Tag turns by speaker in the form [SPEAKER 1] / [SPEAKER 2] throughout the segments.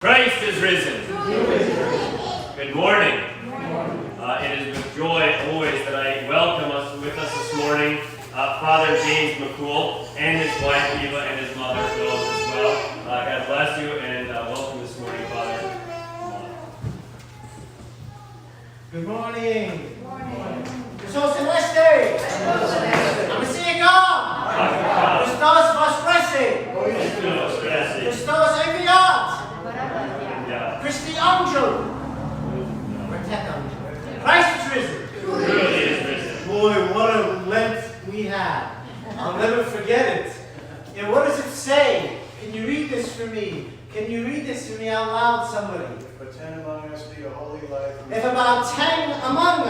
[SPEAKER 1] Christ is risen. Good morning. It is with joy always that I welcome us with us this morning, Father James MacKoul and his wife Eva and his mother Phyllis as well. God bless you and welcome this morning, Father.
[SPEAKER 2] Good morning. Good morning. Christos Celeste. Amasigo. Christos vos presse. Christos enviat. Christi angel. Christ is risen.
[SPEAKER 1] Truly is risen.
[SPEAKER 2] Boy, what a Lent we had. I'll never forget it. And what does it say? Can you read this for me? Can you read this for me out loud, somebody?
[SPEAKER 3] If 10 among us lead a holy life,
[SPEAKER 2] If about 10 among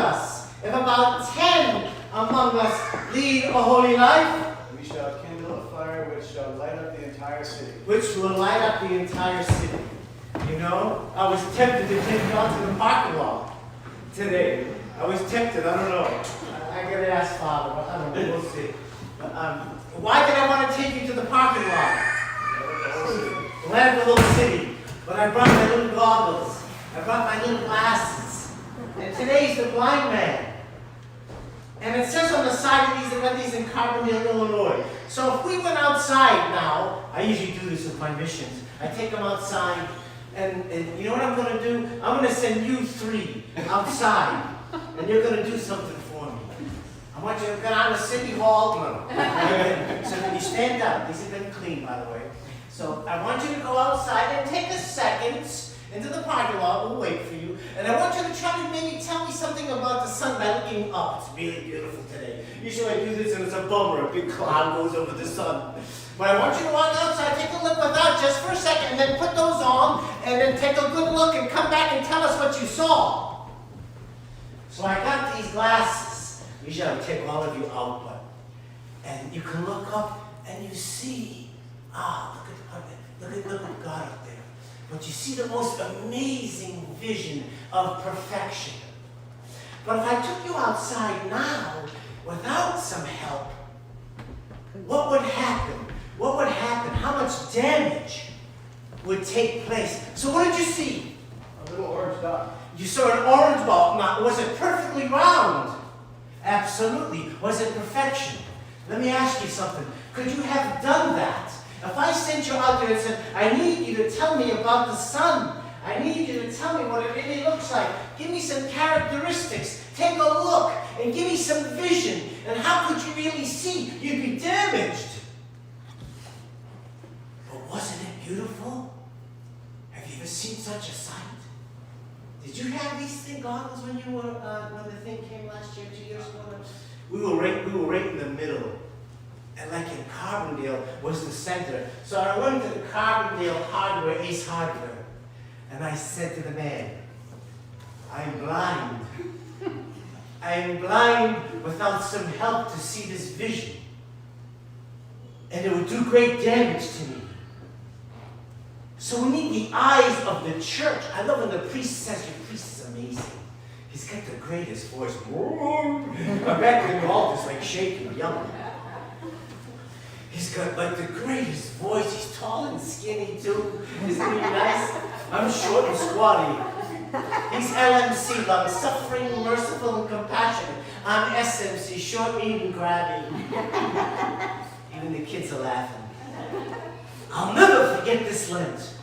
[SPEAKER 2] us lead a holy life,
[SPEAKER 3] we shall kindle a fire which shall light up the entire city.
[SPEAKER 2] which will light up the entire city. You know, I was tempted to take you out to the parking lot today. I was tempted, I don't know. I gotta ask Father, but I don't know, we'll see. But, why did I want to take you to the parking lot? Land of the little city. But I brought my little goggles. I brought my little glasses. And today's the blind man. And it says on the side of these, I got these in Carbondale, Illinois. So if we went outside now, I usually do this with my missions. I take them outside, and you know what I'm going to do? I'm going to send you 3 outside, and you're going to do something for me. I want you to get on the City Hall. So when you stand up, these have been clean, by the way. So I want you to go outside and take a second into the parking lot. We'll wait for you. And I want you to try to maybe tell me something about the sun by looking up. It's really beautiful today. Usually I do this and it's a bummer. A big cloud goes over the sun. But I want you to walk outside, take a look without just for a second, and then put those on, and then take a good look and come back and tell us what you saw. So I got these glasses. Usually I would take all of you out, and you can look up and you see, look at God up there. But you see the most amazing vision of perfection. But if I took you outside now without some help, what would happen? What would happen? How much damage would take place? So what did you see?
[SPEAKER 3] A little orange dot.
[SPEAKER 2] You saw an orange ball. Now, was it perfectly round? Absolutely. Was it perfection? Let me ask you something. Could you have done that? If I sent you out there and said, I need you to tell me about the sun. I need you to tell me what it really looks like. Give me some characteristics. Take a look and give me some vision. And how could you really see? You'd be damaged. But wasn't it beautiful? Have you ever seen such a sight? Did you have these goggles when you were when the thing came last year, 2 years ago? We were right in the middle. And like in Carbondale was the center. So I went to the Carbondale Hardware, Ace Hardware. And I said to the man, I'm blind. I am blind without some help to see this vision. And it would do great damage to me. So we need the eyes of the church. I love when the priest says, your priest is amazing. He's got the greatest voice. I'm back in the altar, it's like shaking, yelling. He's got like the greatest voice. He's tall and skinny too. Isn't he nice? I'm short and squatty. He's LMC, long suffering, merciful, and compassionate. I'm SMC, short, mean, and grabby. Even the kids are laughing. I'll never forget this Lent.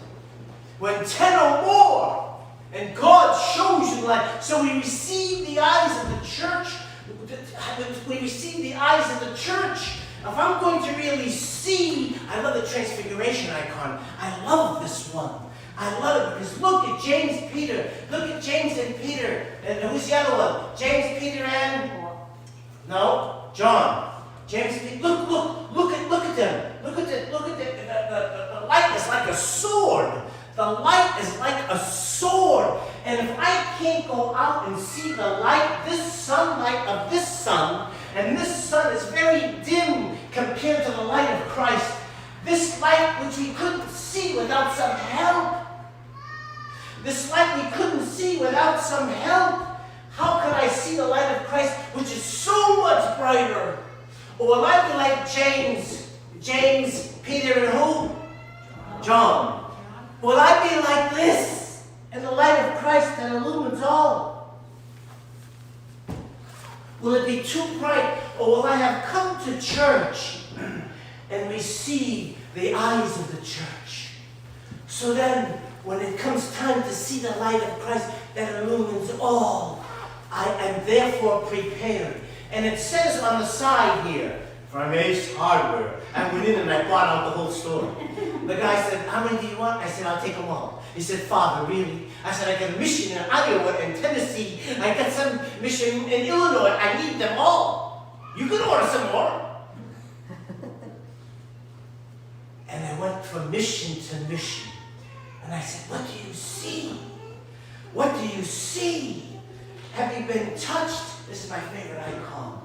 [SPEAKER 2] When 10 or more, and God shows you light. So we receive the eyes of the church. We receive the eyes of the church. If I'm going to really see, I love the transfiguration icon. I love this one. I love it because look at James, Peter. Look at James and Peter. And who's the other one? James, Peter, and John. James, Peter. Look at them. Look at the light is like a sword. The light is like a sword. And if I can't go out and see the light, this sunlight of this sun, and this sun is very dim compared to the light of Christ. This light which we couldn't see without some help. This light we couldn't see without some help. How could I see the light of Christ which is so much brighter? Or will I be like James, Peter, and who? John. Will I be like this in the light of Christ that illumines all? Will it be too bright, or will I have come to church and receive the eyes of the church? So then, when it comes time to see the light of Christ that illumines all, I am therefore prepared. And it says on the side here, from Ace Hardware. I went in and I bought out the whole store. The guy said, how many do you want? I said, I'll take them all. He said, Father, really? I said, I got a mission in Iowa and Tennessee. I got some mission in Illinois. I need them all. You can order some more. And I went from mission to mission. And I said, what do you see? What do you see? Have you been touched? This is my favorite icon.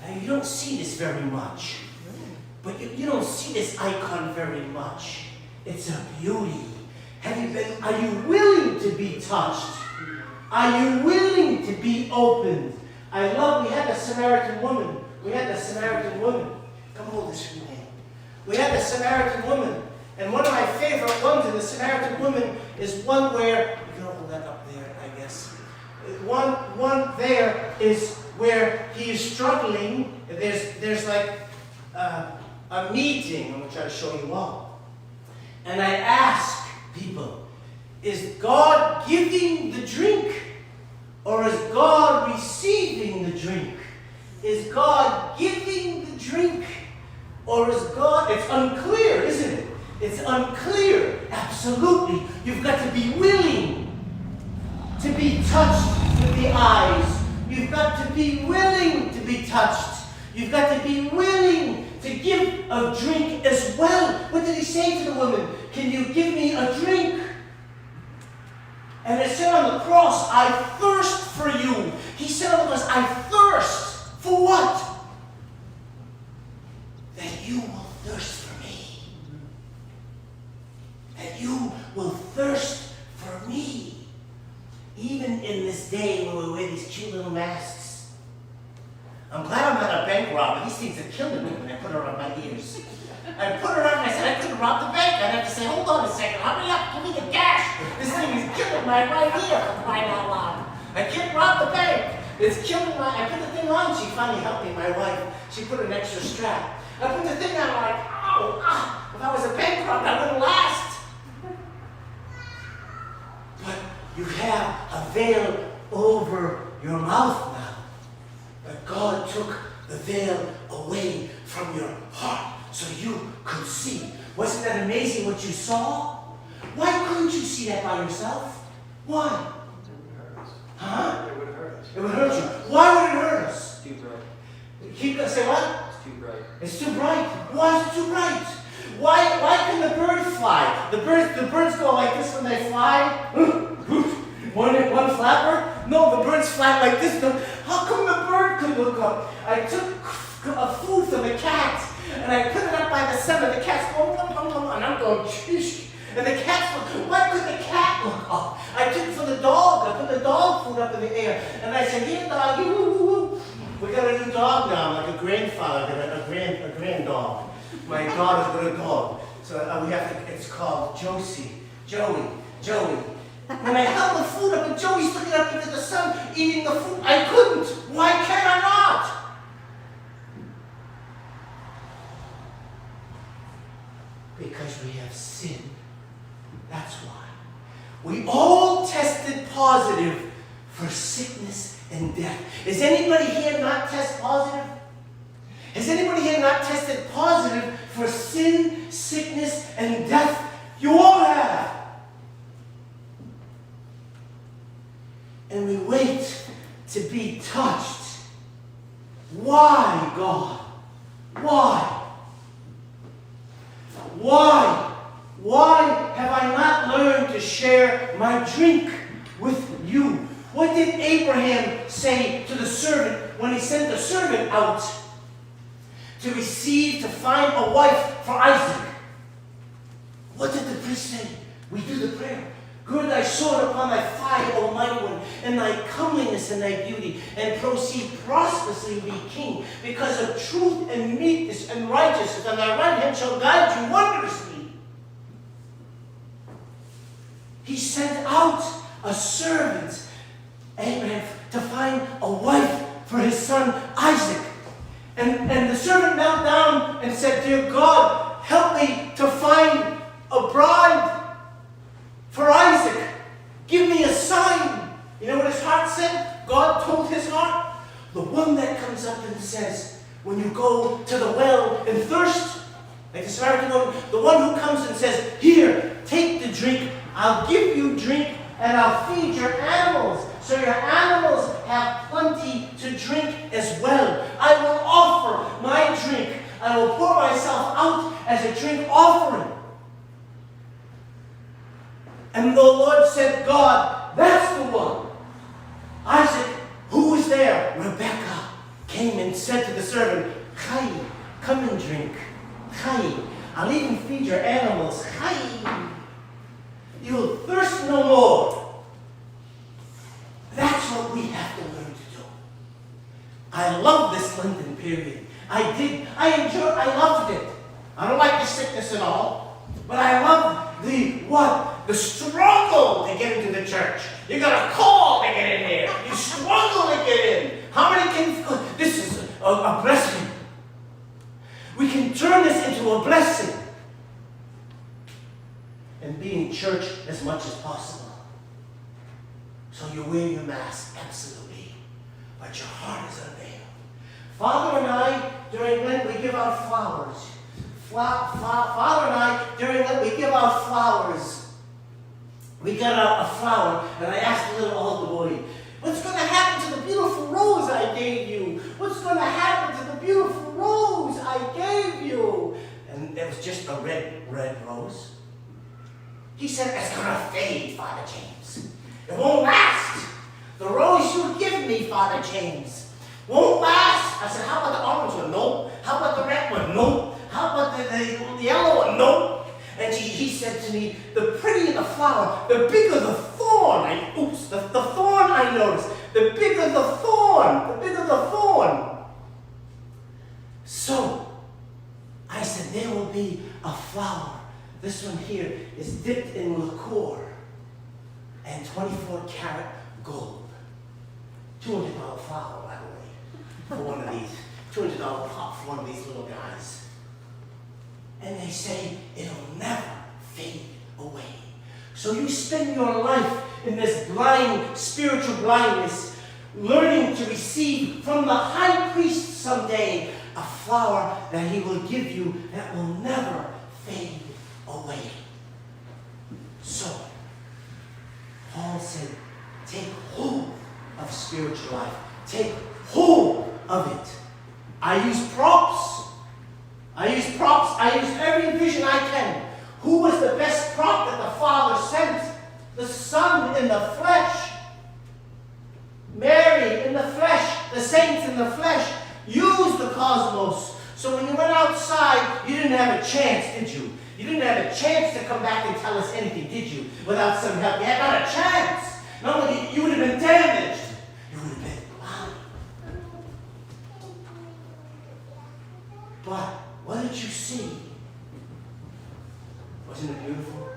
[SPEAKER 2] And you don't see this very much. But you don't see this icon very much. It's a beauty. Are you willing to be touched? Are you willing to be opened? We had the Samaritan woman. Come hold this for me. We had the Samaritan woman. And one of my favorite ones in the Samaritan woman is one where, you can hold that up there, I guess. One there is where he is struggling. There's like a meeting. I'm going to try to show you all. And I ask people, is God giving the drink? Or is God receiving the drink? Is God giving the drink? Or is God... It's unclear, isn't it? It's unclear. Absolutely. You've got to be willing to be touched with the eyes. You've got to be willing to be touched. You've got to be willing to give a drink as well. What did he say to the woman? Can you give me a drink? And it said on the cross, I thirst for you. He said on the cross, I thirst. For what? That you will thirst for me. That you will thirst for me. Even in this day when we wear these cute little masks. I'm glad I'm not a bank robber. These things are killing me when I put it on my ears. I put it on and I said I couldn't rob the bank. I'd have to say, hold on a second, hurry up, give me the cash. This thing is killing my right ear for crying out loud. I can't rob the bank. It's killing I put the thing on, she finally helped me, my wife. She put an extra strap. I put the thing on, I'm like, ow, if I was a bank robber, I wouldn't last. But you have a veil over your mouth now. But God took the veil away from your heart so you could see. Wasn't that amazing what you saw? Why couldn't you see that by yourself? Why?
[SPEAKER 3] It would hurt us.
[SPEAKER 2] Huh?
[SPEAKER 3] It would hurt us.
[SPEAKER 2] It would hurt you. Why would it hurt us?
[SPEAKER 4] It's too bright.
[SPEAKER 2] Keep say what?
[SPEAKER 4] It's too bright.
[SPEAKER 2] It's too bright. Why is it too bright? Why can the birds fly? The birds go like this when they fly. One flapper? No, the birds fly like this. How come the bird could look up? I took a food for the cat and I put it up by the sun and the cat's going, and I'm going, sheesh. And the cat's going, why could the cat look up? I took it for the dog. I put the dog food up in the air. And I said, here, dog, woo. We got a new dog now, like a grandfather, a grand dog. My daughter's got a dog. So it's called Joey. When I held the food up and Joey's looking up into the sun, eating the food, I couldn't. Why can I not? Because we have sinned. That's why. We all tested positive for sickness and death. Is anybody here not test positive? Has anybody here not tested positive for sin, sickness, and death? You all have. And we wait to be touched. Why, God? Why? Why have I not learned to share my drink with you? What did Abraham say to the servant when he sent the servant out to find a wife for Isaac? What did the priest say? We do the prayer. Gird thy sword upon thy thigh, O mighty one, and thy comeliness and thy beauty, and proceed prosperously, be king, because of truth and meekness and righteousness, and thy right hand shall guide you wondrously. He sent out a servant, Abraham, to find a wife for his son Isaac. And the servant knelt down and said, "Dear God, help me to find a bride for Isaac. Give me a sign." You know what his heart said? God told his heart, "The one that comes up and says, when you go to the well and thirst," like the Samaritan woman, the one who comes and says, "Here, take the drink. I'll give you drink and I'll feed your animals, so your animals have plenty to drink as well. I will offer my drink. I will pour myself out as a drink offering." And the Lord said, "God, that's the one." Isaac, who was there? Rebekah came and said to the servant, "Chai, come and drink. Chai, I'll even feed your animals. Chai, you'll thirst no more." That's what we have to learn to do. I love this Lenten period. I loved it. I don't like the sickness and all, but I love the struggle to get into the church. You got to call to get in here. You struggle to get in. How many can? This is a blessing. We can turn this into a blessing and be in church as much as possible. So you wear your mask, absolutely, but your heart is unveiled. Father and I, during Lent, we give out flowers. Father and I, during Lent, we give out flowers. We got a flower, and I asked the little older boy, "What's going to happen to the beautiful rose I gave you? What's going to happen to the beautiful rose I gave you?" And it was just a red rose. He said, "It's going to fade, Father James. It won't last. The rose you give me, Father James, won't last." I said, "How about the orange one?" "No." "How about the red one?" "No." "How about the yellow one?" "No." And he said to me, "The prettier the flower, the bigger the thorn." The thorn I noticed. The bigger the thorn, the bigger the thorn. So, I said, there will be a flower. This one here is dipped in liqueur and 24-karat gold. $200 flower, by the way, for one of these. $200 pop for one of these little guys. And they say it'll never fade away. So you spend your life in this blind, spiritual blindness, learning to receive from the high priest someday a flower that he will give you that will never fade away. So, Paul said, take hold of spiritual life. Take hold of it. I use props. I use every vision I can. Who was the best prop that the Father sent? The Son in the flesh. Mary in the flesh. The saints in the flesh. Use the cosmos. So when you went outside, you didn't have a chance, did you? You didn't have a chance to come back and tell us anything, did you? Without some help. You had not a chance. No, you would have been damaged. You would have been blind. But what did you see? Wasn't it beautiful?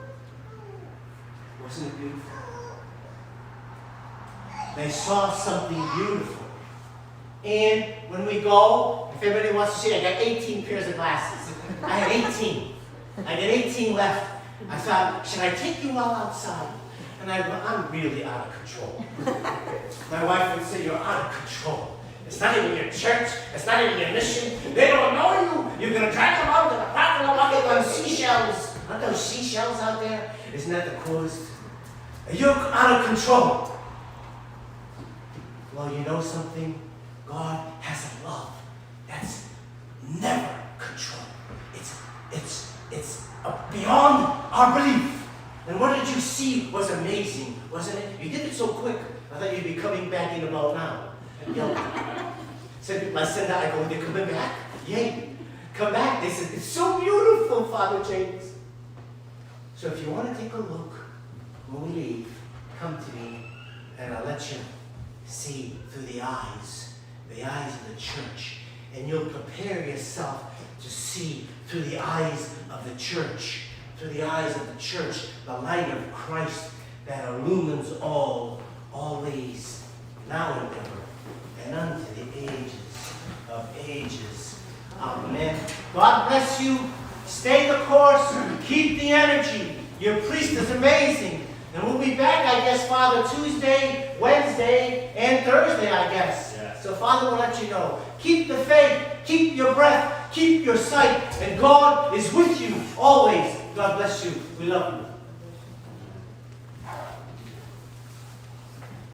[SPEAKER 2] Wasn't it beautiful? They saw something beautiful. And when we go, if anybody wants to see, I got 18 pairs of glasses. I had 18. I got 18 left. I thought, should I take you all outside? And I'm really out of control. My wife would say, you're out of control. It's not even your church. It's not even your mission. They don't know you. You're going to drag them out to the parking lot on seashells. Aren't those seashells out there? Isn't that the coolest? You're out of control. Well, you know something? God has a love that's never control. It's beyond our belief. And what did you see was amazing, wasn't it? You did it so quick. I thought you'd be coming back in about now. Said my son, I go, they're coming back? Yay. Come back. They said, it's so beautiful, Father James. So if you want to take a look when we leave, come to me and I'll let you see through the eyes of the church. And you'll prepare yourself to see through the eyes of the church. Through the eyes of the church, the light of Christ that illumines all, always, now and ever, and unto the ages of ages. Amen. God bless you. Stay the course. Keep the energy. Your priest is amazing. And we'll be back, I guess, Father, Tuesday, Wednesday, and Thursday, I guess.
[SPEAKER 1] Yes.
[SPEAKER 2] So Father will let you know. Keep the faith. Keep your breath. Keep your sight. And God is with you always. God bless you. We love you.